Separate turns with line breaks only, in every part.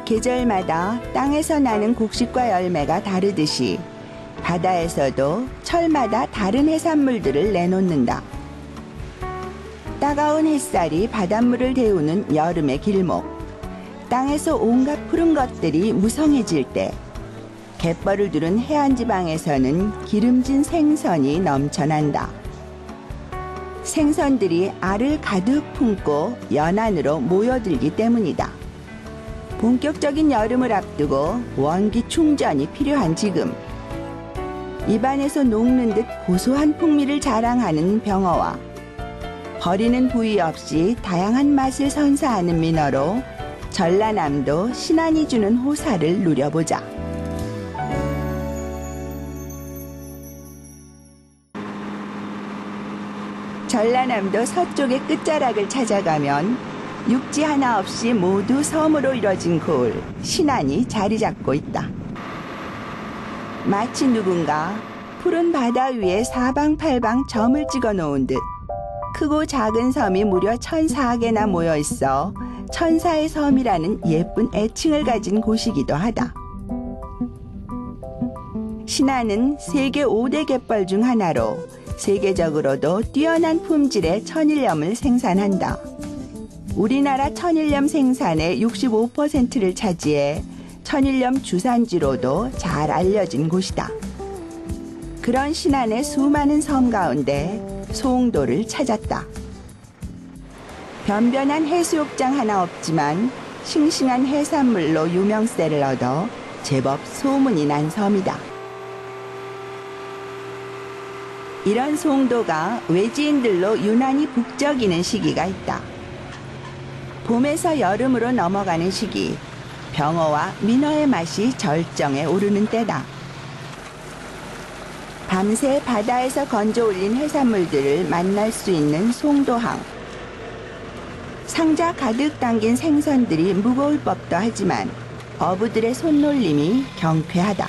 계절마다 땅에서 나는 곡식과 열매가 다르듯이 바다에서도 철마다 다른 해산물들을 내놓는다. 따가운 햇살이 바닷물을 데우는 여름의 길목. 땅에서 온갖 푸른 것들이 무성해질 때 갯벌을 두른 해안지방에서는 기름진 생선이 넘쳐난다. 생선들이 알을 가득 품고 연안으로 모여들기 때문이다. 본격적인 여름을 앞두고 원기 충전이 필요한 지금, 입안에서 녹는 듯 고소한 풍미를 자랑하는 병어와 버리는 부위 없이 다양한 맛을 선사하는 민어로 전라남도 신안이 주는 호사를 누려보자. 전라남도 서쪽의 끝자락을 찾아가면 육지 하나 없이 모두 섬으로 이뤄진 고을 신안이 자리 잡고 있다. 마치 누군가 푸른 바다 위에 사방팔방 점을 찍어 놓은 듯 크고 작은 섬이 무려 1,004개나 모여 있어 천사의 섬이라는 예쁜 애칭을 가진 곳이기도 하다. 신안은 세계 5대 갯벌 중 하나로 세계적으로도 뛰어난 품질의 천일염을 생산한다. 우리나라 천일염 생산의 65%를 차지해 천일염 주산지로도 잘 알려진 곳이다. 그런 신안의 수많은 섬 가운데 소흥도를 찾았다. 변변한 해수욕장 하나 없지만 싱싱한 해산물로 유명세를 얻어 제법 소문이 난 섬이다. 이런 소흥도가 외지인들로 유난히 북적이는 시기가 있다. 봄에서 여름으로 넘어가는 시기, 병어와 민어의 맛이 절정에 오르는 때다. 밤새 바다에서 건져 올린 해산물들을 만날 수 있는 송도항. 상자 가득 담긴 생선들이 무거울 법도 하지만 어부들의 손놀림이 경쾌하다.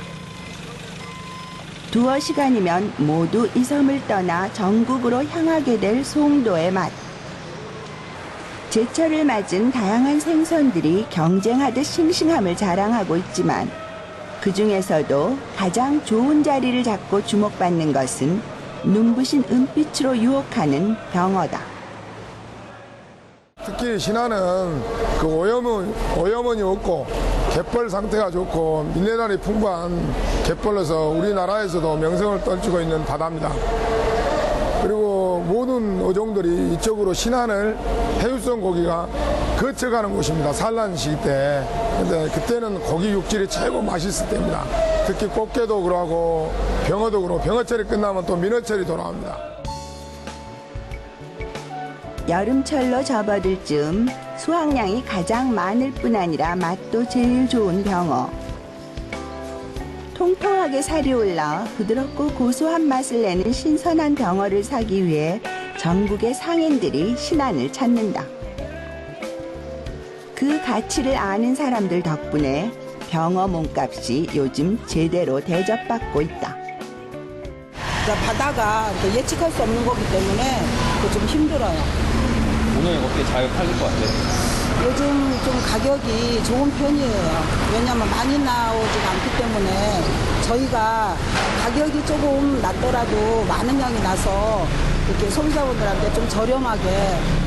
두어 시간이면 모두 이 섬을 떠나 전국으로 향하게 될 송도의 맛. 제철을 맞은 다양한 생선들이 경쟁하듯 싱싱함을 자랑하고 있지만 그 중에서도 가장 좋은 자리를 잡고 주목받는 것은 눈부신 은빛으로 유혹하는 병어다.
특히 신안은 그 오염원이 없고 갯벌 상태가 좋고 미네랄이 풍부한 갯벌로서 우리나라에서도 명성을 떨치고 있는 바다입니다. 그리고 모든 어종들이 이쪽으로 신안을 해유성 고기가 거쳐가는 곳입니다. 산란 시기 때. 근데 그때는 고기 육질이 최고 맛있을 때입니다. 특히 꽃게도 그러고 병어도 그러고 병어철이 끝나면 또 민어철이 돌아옵니다.
여름철로 접어들 즈음 수확량이 가장 많을 뿐 아니라 맛도 제일 좋은 병어. 통통하게 살이 올라 부드럽고 고소한 맛을 내는 신선한 병어를 사기 위해 전국의 상인들이 신안을 찾는다. 그 가치를 아는 사람들 덕분에 병어 몸값이 요즘 제대로 대접받고 있다.
바다가 예측할 수 없는 거기 때문에 좀 힘들어요.
오늘 어떻게 잘 팔릴 것 같아요?
요즘 좀 가격이 좋은 편이에요. 왜냐하면 많이 나오지가 않기 때문에 저희가 가격이 조금 낮더라도 많은 양이 나서 이렇게 소비자분들한테 좀 저렴하게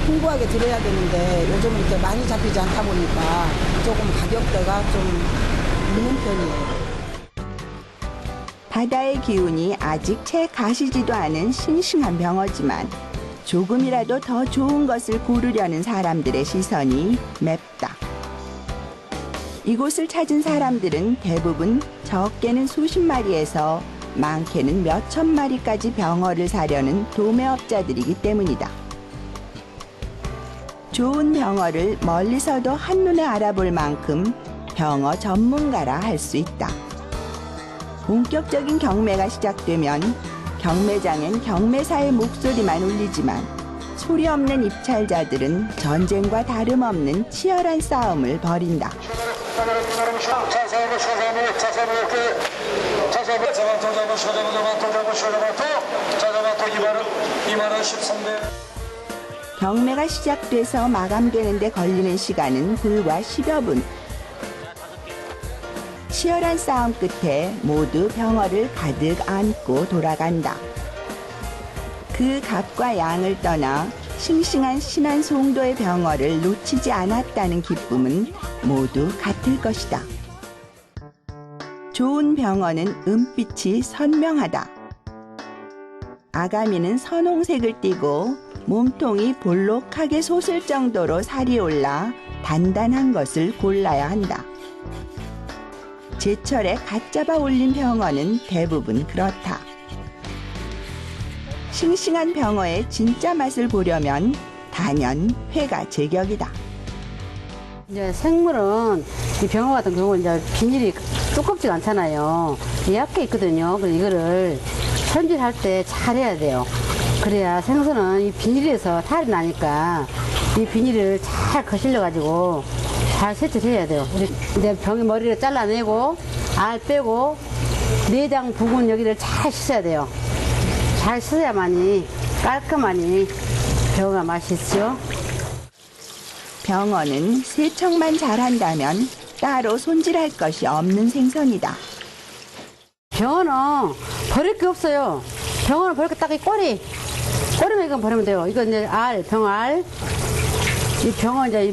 풍부하게 드려야 되는데 요즘은 이렇게 많이 잡히지 않다 보니까 조금 가격대가 좀 있는 편이에요.
바다의 기운이 아직 채 가시지도 않은 싱싱한 병어지만 조금이라도 더 좋은 것을 고르려는 사람들의 시선이 맵다. 이곳을 찾은 사람들은 대부분 적게는 수십 마리에서 많게는 몇천 마리까지 병어를 사려는 도매업자들이기 때문이다. 좋은 병어를 멀리서도 한눈에 알아볼 만큼 병어 전문가라 할 수 있다. 본격적인 경매가 시작되면 경매장엔 경매사의 목소리만 울리지만 소리 없는 입찰자들은 전쟁과 다름없는 치열한 싸움을 벌인다. 경매가 시작돼서 마감되는 데 걸리는 시간은 불과 10여 분. 치열한 싸움 끝에 모두 병어를 가득 안고 돌아간다. 그 값과 양을 떠나 싱싱한 신안 송도의 병어를 놓치지 않았다는 기쁨은 모두 같을 것이다. 좋은 병어는 은빛이 선명하다. 아가미는 선홍색을 띠고 몸통이 볼록하게 솟을 정도로 살이 올라 단단한 것을 골라야 한다. 제철에 갓 잡아 올린 병어는 대부분 그렇다. 싱싱한 병어의 진짜 맛을 보려면 단연 회가 제격이다.
이제 생물은 이 병어 같은 경우는 이제 비닐이 두껍지가 않잖아요. 얇게 있거든요. 그래서 이거를 손질할 때 잘해야 돼요. 그래야 생선은 이 비닐에서 탈이 나니까 이 비닐을 잘 거실려 가지고 잘 세척해야 돼요. 우리 이제 병의 머리를 잘라내고 알 빼고 내장 부분 여기를 잘 씻어야 돼요. 잘 씻어야만이 깔끔하니 병어가 맛있죠.
병어는 세척만 잘한다면 따로 손질할 것이 없는 생선이다.
병어는 버릴 게 없어요. 병어는 버릴 게 딱 이 꼬리만 이건 버리면 돼요. 이건 이제 병알. 이 병어 이제 이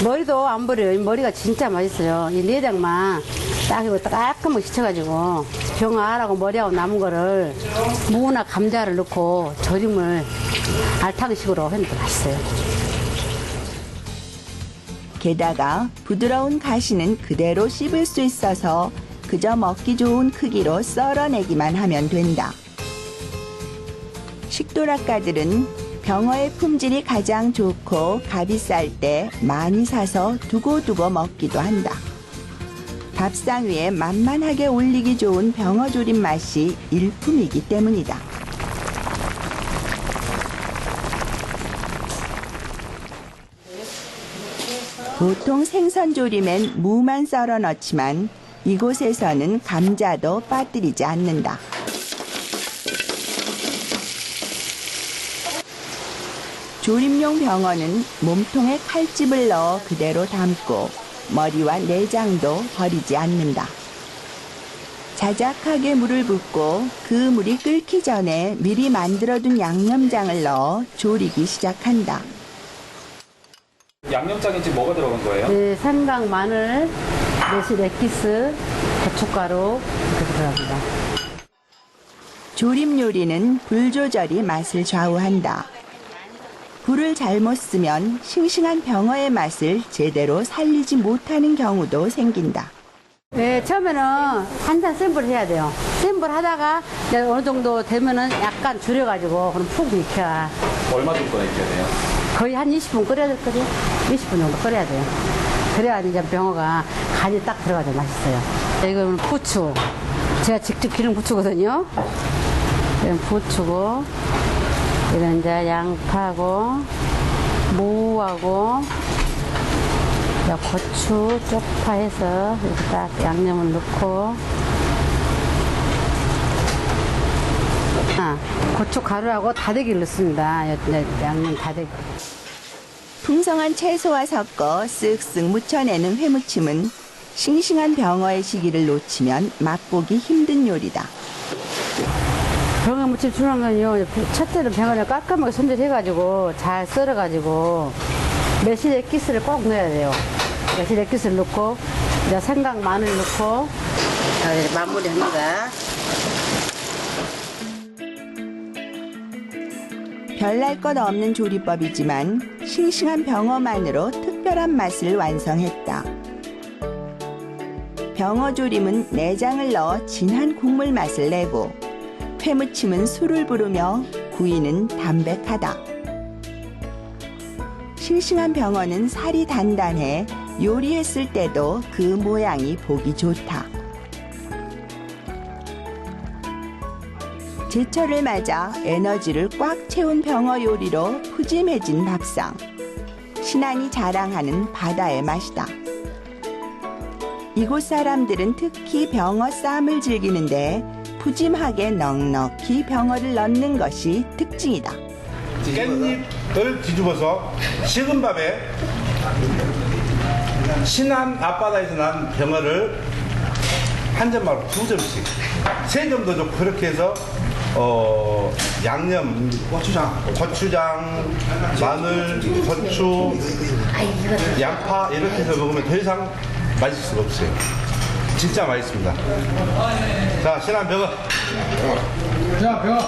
머리도 안 버려요. 이 머리가 진짜 맛있어요. 이 내장만 딱 이거 깔끔하게 씻어가지고 병알하고 머리하고 남은 거를 무나 감자를 넣고 절임을 알탕식으로 해도 맛있어요.
게다가 부드러운 가시는 그대로 씹을 수 있어서 그저 먹기 좋은 크기로 썰어내기만 하면 된다. 식도락가들은 병어의 품질이 가장 좋고 값이 쌀 때 많이 사서 두고두고 먹기도 한다. 밥상 위에 만만하게 올리기 좋은 병어 조림 맛이 일품이기 때문이다. 보통 생선 조림엔 무만 썰어 넣지만 이곳에서는 감자도 빠뜨리지 않는다. 조림용 병어는 몸통에 칼집을 넣어 그대로 담고 머리와 내장도 버리지 않는다. 자작하게 물을 붓고 그 물이 끓기 전에 미리 만들어둔 양념장을 넣어 조리기 시작한다.
양념장에 지금 뭐가 들어간 거예요?
네, 생강, 마늘, 매실 액기스, 고춧가루 이렇게 들어갑니다.
조림 요리는 불 조절이 맛을 좌우한다. 불을 잘못 쓰면 싱싱한 병어의 맛을 제대로 살리지 못하는 경우도 생긴다.
네, 처음에는 한참 센 불 해야 돼요. 센 불 하다가 이제 어느 정도 되면은 약간 줄여가지고 그럼 푹 익혀야.
얼마 정도 익혀야 돼요?
거의 한 20분 끓여야 되거든요. 20분 정도 끓여야 돼요. 그래야 이제 병어가 간이 딱 들어가서 맛있어요. 이거는 부추. 제가 직접 기름 부추거든요. 이건 부추고, 이건 이제 양파하고, 무하고, 고추 쪽파해서 이렇게 딱 양념을 넣고, 고춧가루하고 다대기를 넣습니다. 양념 다대기.
풍성한 채소와 섞어 쓱쓱 무쳐내는 회무침은 싱싱한 병어의 시기를 놓치면 맛보기 힘든 요리다.
병어 무침 주는 건요, 첫째는 병어를 깔끔하게 손질해가지고 잘 썰어가지고 매실 액기스를 꼭 넣어야 돼요. 매실 액기스를 넣고 이제 생강, 마늘 넣고 마무리합니다.
별날 것 없는 조리법이지만 싱싱한 병어만으로 특별한 맛을 완성했다. 병어 조림은 내장을 넣어 진한 국물 맛을 내고 회무침은 술을 부르며 구이는 담백하다. 싱싱한 병어는 살이 단단해 요리했을 때도 그 모양이 보기 좋다. 제철을 맞아 에너지를 꽉 채운 병어 요리로 푸짐해진 밥상. 신안이 자랑하는 바다의 맛이다. 이곳 사람들은 특히 병어 쌈을 즐기는데 푸짐하게 넉넉히 병어를 넣는 것이 특징이다.
깻잎을 뒤집어서 식은 밥에 신안 앞바다에서 난 병어를 한 점 말고 2점씩. 3점도 좋고 그렇게 해서 양념, 고추장, 마늘, 고추, 양파 이렇게 해서 먹으면 더 이상 맛있을 수가 없어요. 진짜 맛있습니다. 자, 신한 병어.
자, 병어.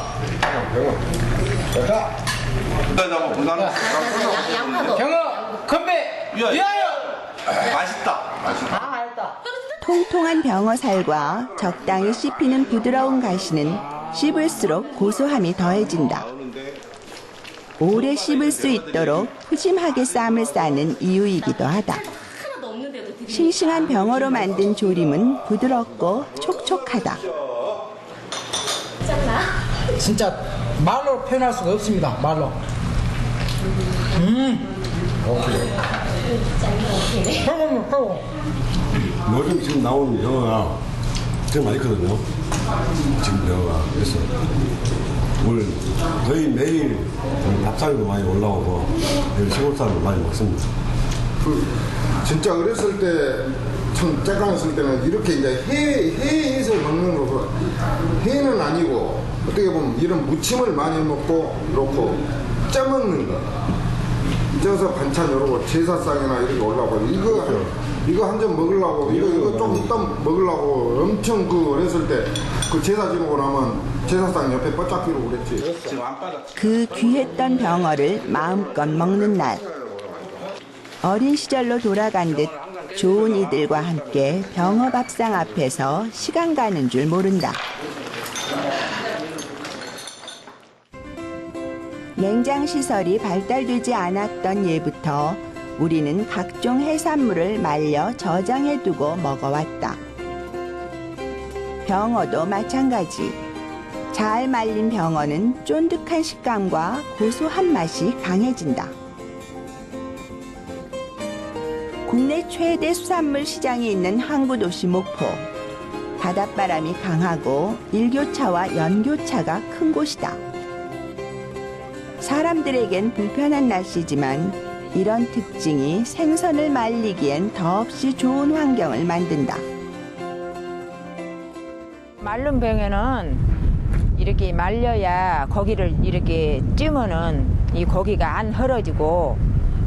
자,
경어 건배 위하여.
맛있다.
통통한 병어살과 적당히 씹히는 부드러운 가시는 씹을수록 고소함이 더해진다. 오래 씹을 수 있도록 푸짐하게 쌈을 싸는 이유이기도 하다. 싱싱한 병어로 만든 조림은 부드럽고 촉촉하다.
진짜 말로 표현할 수가 없습니다. 말로.
요즘 지금 나오는 영화가 되게 많거든요. 지금 영화가. 그래서 오늘 거의 매일 밥상에도 많이 올라오고 시골 사람도 많이 먹습니다.
진짜 어렸을 때, 참 짝강했을 때는 이렇게 이제 해에서 먹는 거고, 해는 아니고, 어떻게 보면 이런 무침을 많이 먹고, 이렇게 쪄먹는 거. 쪄서 반찬 요러고, 제사상이나 이렇게 올라오고, 이거 한 점 먹으려고, 이거 좀 이따 먹으려고 엄청 그 어렸을 때, 그 제사 지내고 나면 제사상 옆에 뻗짝 끼고 그랬지.
그 귀했던 병어를 마음껏 먹는 날. 어린 시절로 돌아간 듯 좋은 이들과 함께 병어 밥상 앞에서 시간 가는 줄 모른다. 냉장 시설이 발달되지 않았던 예부터 우리는 각종 해산물을 말려 저장해두고 먹어왔다. 병어도 마찬가지. 잘 말린 병어는 쫀득한 식감과 고소한 맛이 강해진다. 국내 최대 수산물 시장이 있는 항구 도시 목포. 바닷바람이 강하고 일교차와 연교차가 큰 곳이다. 사람들에겐 불편한 날씨지만 이런 특징이 생선을 말리기엔 더없이 좋은 환경을 만든다.
말른 병에는 이렇게 말려야 고기를 이렇게 찌면은 이 고기가 안 헐어지고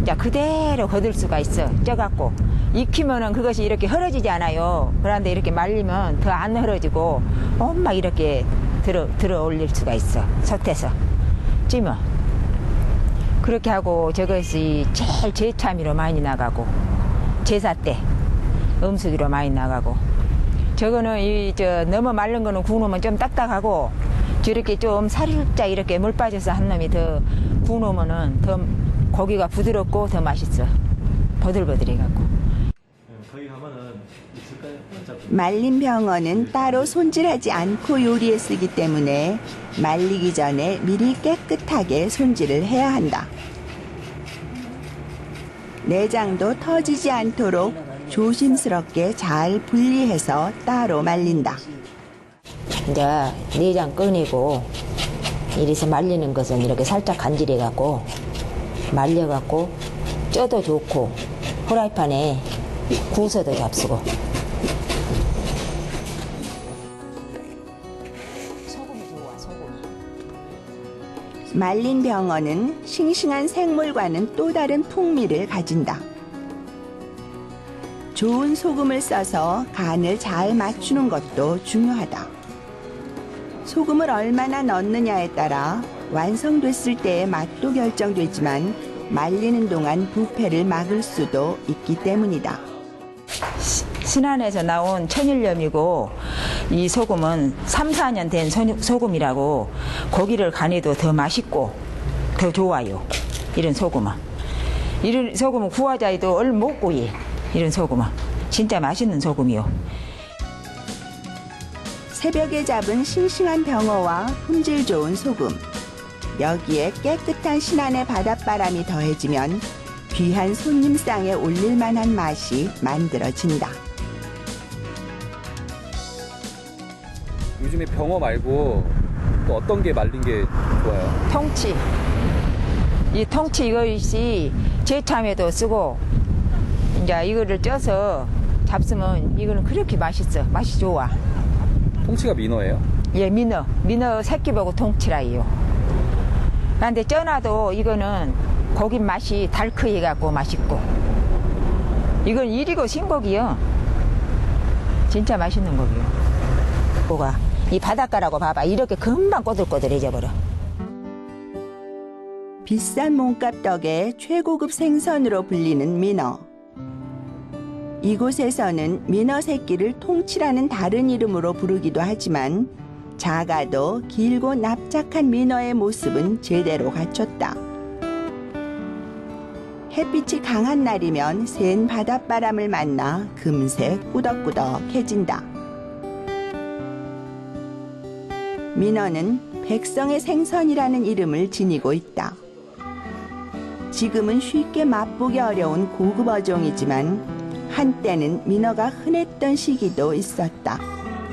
이제 그대로 거둘 수가 있어. 쪄갖고 익히면은 그것이 이렇게 헐어지지 않아요. 그런데 이렇게 말리면 더 안 헐어지고 엄마 이렇게 들어 올릴 수가 있어. 솥에서 찌면 그렇게 하고 저것이 제일 제참이로 많이 나가고 제사 때 음식으로 많이 나가고 저거는 너무 마른 거는 구우면 좀 딱딱하고 저렇게 좀 살짝 이렇게 물 빠져서 한 놈이 더 구우면은 더 고기가 부드럽고 더 맛있어. 버들버들해갖고.
거기 가면은 있을까요?
말린 병어는 따로 손질하지 않고 요리에 쓰기 때문에 말리기 전에 미리 깨끗하게 손질을 해야 한다. 내장도 터지지 않도록 조심스럽게 잘 분리해서 따로 말린다.
이제 내장 꺼내고 이래서 말리는 것은 이렇게 살짝 간질해갖고 말려갖고 쪄도 좋고 프라이팬에 구워서도 잡수고. 소금이 좋아, 소금.
말린 병어는 싱싱한 생물과는 또 다른 풍미를 가진다. 좋은 소금을 써서 간을 잘 맞추는 것도 중요하다. 소금을 얼마나 넣느냐에 따라 완성됐을 때의 맛도 결정되지만 말리는 동안 부패를 막을 수도 있기 때문이다.
신안에서 나온 천일염이고 이 소금은 3, 4년 된 소금이라고 고기를 간해도 더 맛있고 더 좋아요. 이런 소금은. 이런 소금은 구하자에도 얼 못 구이. 이런 소금은. 진짜 맛있는 소금이요.
새벽에 잡은 싱싱한 병어와 품질 좋은 소금. 여기에 깨끗한 신안의 바닷바람이 더해지면 귀한 손님상에 올릴 만한 맛이 만들어진다.
요즘에 병어 말고 또 어떤 게 말린 게 좋아요?
통치. 이 통치 이것이 제참에도 쓰고 이제 이거를 쪄서 잡수면 이거는 그렇게 맛있어. 맛이 좋아.
통치가 민어예요?
예, 민어 새끼 보고 통치라요. 그런데 쪄놔도 이거는 고기 맛이 달크해갖고 맛있고. 이건 일이고 신고기요. 진짜 맛있는 고기요. 뭐가 이 바닷가라고 봐봐. 이렇게 금방 꼬들꼬들해져 버려.
비싼 몸값 덕에 최고급 생선으로 불리는 민어. 이곳에서는 민어 새끼를 통치라는 다른 이름으로 부르기도 하지만 작아도 길고 납작한 민어의 모습은 제대로 갖췄다. 햇빛이 강한 날이면 센 바닷바람을 만나 금세 꾸덕꾸덕해진다. 민어는 백성의 생선이라는 이름을 지니고 있다. 지금은 쉽게 맛보기 어려운 고급 어종이지만 한때는 민어가 흔했던 시기도 있었다.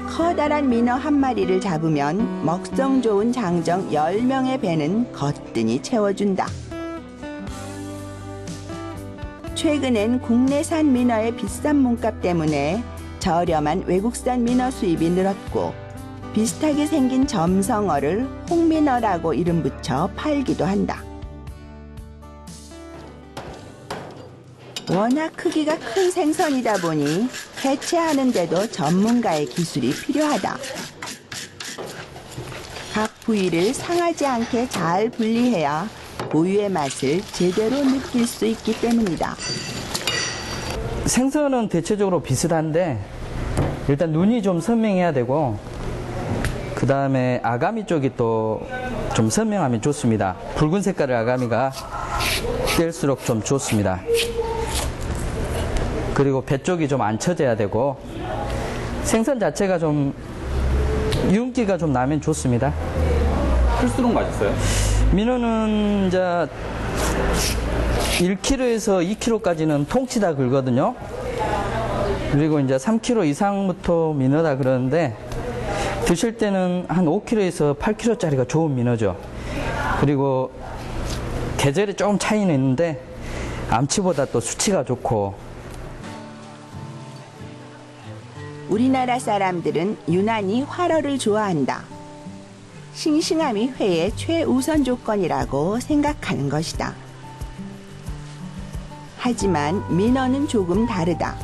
커다란 민어 한 마리를 잡으면 먹성 좋은 장정 10명의 배는 거뜬히 채워준다. 최근엔 국내산 민어의 비싼 몸값 때문에 저렴한 외국산 민어 수입이 늘었고 비슷하게 생긴 점성어를 홍민어라고 이름 붙여 팔기도 한다. 워낙 크기가 큰 생선이다 보니 해체하는 데도 전문가의 기술이 필요하다. 각 부위를 상하지 않게 잘 분리해야 고유의 맛을 제대로 느낄 수 있기 때문이다.
생선은 대체적으로 비슷한데 일단 눈이 좀 선명해야 되고 그 다음에 아가미 쪽이 또 좀 선명하면 좋습니다. 붉은 색깔의 아가미가 뗄수록 좀 좋습니다. 그리고 배 쪽이 좀 안 처져야 되고 생선 자체가 좀 윤기가 좀 나면 좋습니다.
클수록 맛있어요?
민어는 이제 1kg에서 2kg까지는 통치다 그러거든요. 그리고 이제 3kg 이상부터 민어다 그러는데 드실 때는 한 5kg에서 8kg짜리가 좋은 민어죠. 그리고 계절에 조금 차이는 있는데 암치보다 또 수치가 좋고.
우리나라 사람들은 유난히 활어를 좋아한다. 싱싱함이 회의 최우선 조건이라고 생각하는 것이다. 하지만 민어는 조금 다르다.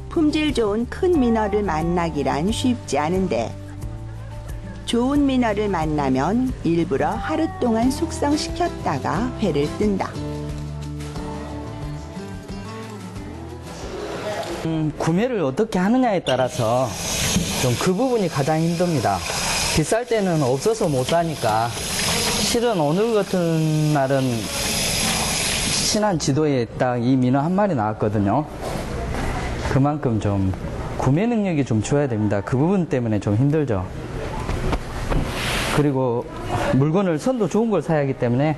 품질 좋은 큰 민어를 만나기란 쉽지 않은데 좋은 민어를 만나면 일부러 하루 동안 숙성시켰다가 회를 뜬다.
구매를 어떻게 하느냐에 따라서 좀 그 부분이 가장 힘듭니다. 비쌀 때는 없어서 못 사니까 실은 오늘 같은 날은 신안 지도에 딱 이 민어 한 마리 나왔거든요. 그만큼 좀 구매 능력이 좀 좋아야 됩니다. 그 부분 때문에 좀 힘들죠. 그리고 물건을 선도 좋은 걸 사야 하기 때문에.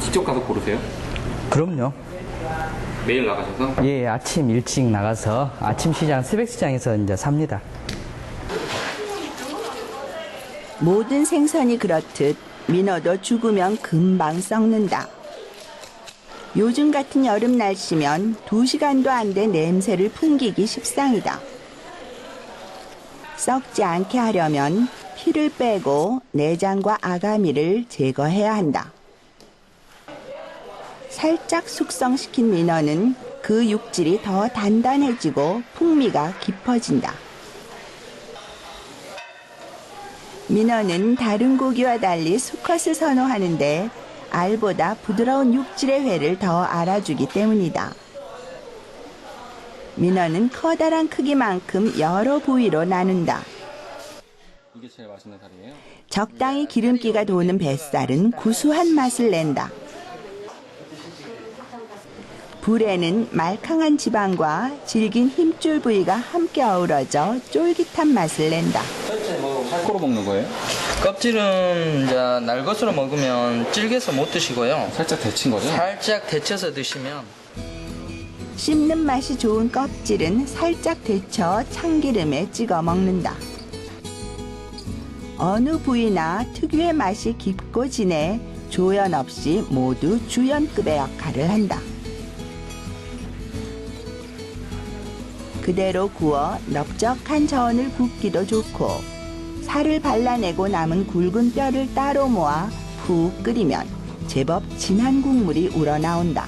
직접 가서 고르세요?
그럼요.
매일 나가셔서?
예, 아침 일찍 나가서 아침 시장, 새벽 시장에서 이제 삽니다.
모든 생선이 그렇듯 민어도 죽으면 금방 썩는다. 요즘 같은 여름 날씨면 2시간도 안 돼 냄새를 풍기기 십상이다. 썩지 않게 하려면 피를 빼고 내장과 아가미를 제거해야 한다. 살짝 숙성시킨 민어는 그 육질이 더 단단해지고 풍미가 깊어진다. 민어는 다른 고기와 달리 수컷을 선호하는데 알보다 부드러운 육질의 회를 더 알아주기 때문이다. 민어는 커다란 크기만큼 여러 부위로 나눈다.
이게 제일 맛있는 살이에요?
적당히 기름기가 도는 뱃살은 구수한 맛을 낸다. 불에는 말캉한 지방과 질긴 힘줄 부위가 함께 어우러져 쫄깃한 맛을 낸다.
살코로 먹는 거예요?
껍질은 이제 날것으로 먹으면 질겨서 못 드시고요.
살짝 데친 거죠?
살짝 데쳐서 드시면.
씹는 맛이 좋은 껍질은 살짝 데쳐 참기름에 찍어 먹는다. 어느 부위나 특유의 맛이 깊고 진해 조연 없이 모두 주연급의 역할을 한다. 그대로 구워 넓적한 전을 굽기도 좋고 살을 발라내고 남은 굵은 뼈를 따로 모아 푹 끓이면 제법 진한 국물이 우러나온다.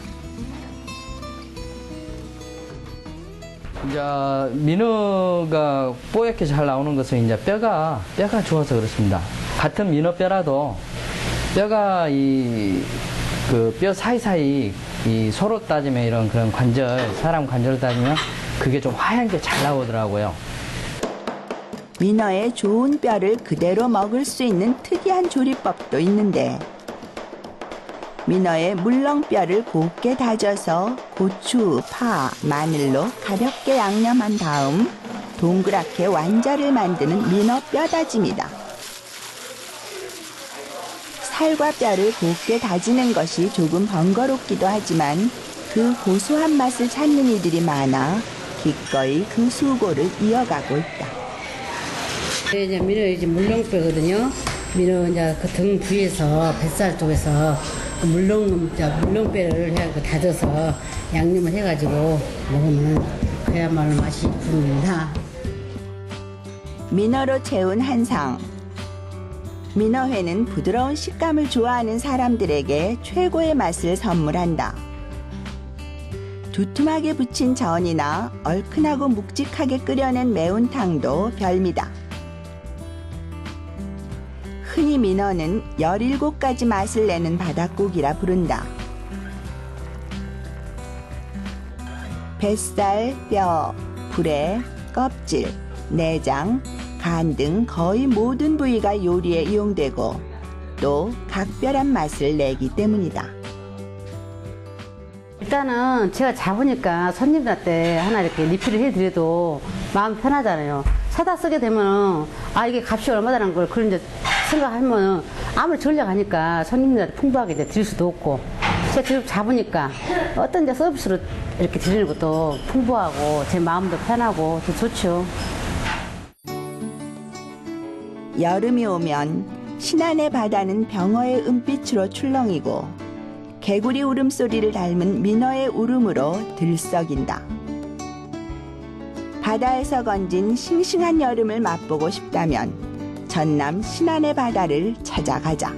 이제 민어가 뽀얗게 잘 나오는 것은 이제 뼈가 좋아서 그렇습니다. 같은 민어뼈라도 뼈가 그 뼈 사이사이 소로 따지면 이런 그런 관절, 사람 관절 따지면 그게 좀 하얀 게 잘 나오더라고요.
민어의 좋은 뼈를 그대로 먹을 수 있는 특이한 조리법도 있는데 민어의 물렁뼈를 곱게 다져서 고추, 파, 마늘로 가볍게 양념한 다음 동그랗게 완자를 만드는 민어 뼈다짐이다. 살과 뼈를 곱게 다지는 것이 조금 번거롭기도 하지만 그 고소한 맛을 찾는 이들이 많아 기꺼이 그 수고를 이어가고 있다.
이제 민어 이제 물렁뼈거든요. 민어 이제 그 등 부위에서 뱃살 쪽에서 그 물렁뼈를 해가지고 다져서 양념을 해가지고 먹으면 그야말로 맛이 있습니다.
민어로 채운 한상. 민어회는 부드러운 식감을 좋아하는 사람들에게 최고의 맛을 선물한다. 두툼하게 부친 전이나 얼큰하고 묵직하게 끓여낸 매운탕도 별미다. 흔히 민어는 17가지 맛을 내는 바닷고기라 부른다. 뱃살, 뼈, 불에, 껍질, 내장, 간 등 거의 모든 부위가 요리에 이용되고 또 각별한 맛을 내기 때문이다.
일단은 제가 잡으니까 손님들한테 하나 이렇게 리필을 해드려도 마음 편하잖아요. 사다 쓰게 되면 이게 값이 얼마다는 걸 그런 이제 생각하면 아무리 전략하니까 손님들한테 풍부하게 이제 드릴 수도 없고 제가 직접 잡으니까 어떤 이제 서비스로 이렇게 드리는 것도 풍부하고 제 마음도 편하고 더 좋죠.
여름이 오면 신안의 바다는 병어의 은빛으로 출렁이고 개구리 울음소리를 닮은 민어의 울음으로 들썩인다. 바다에서 건진 싱싱한 여름을 맛보고 싶다면 전남 신안의 바다를 찾아가자.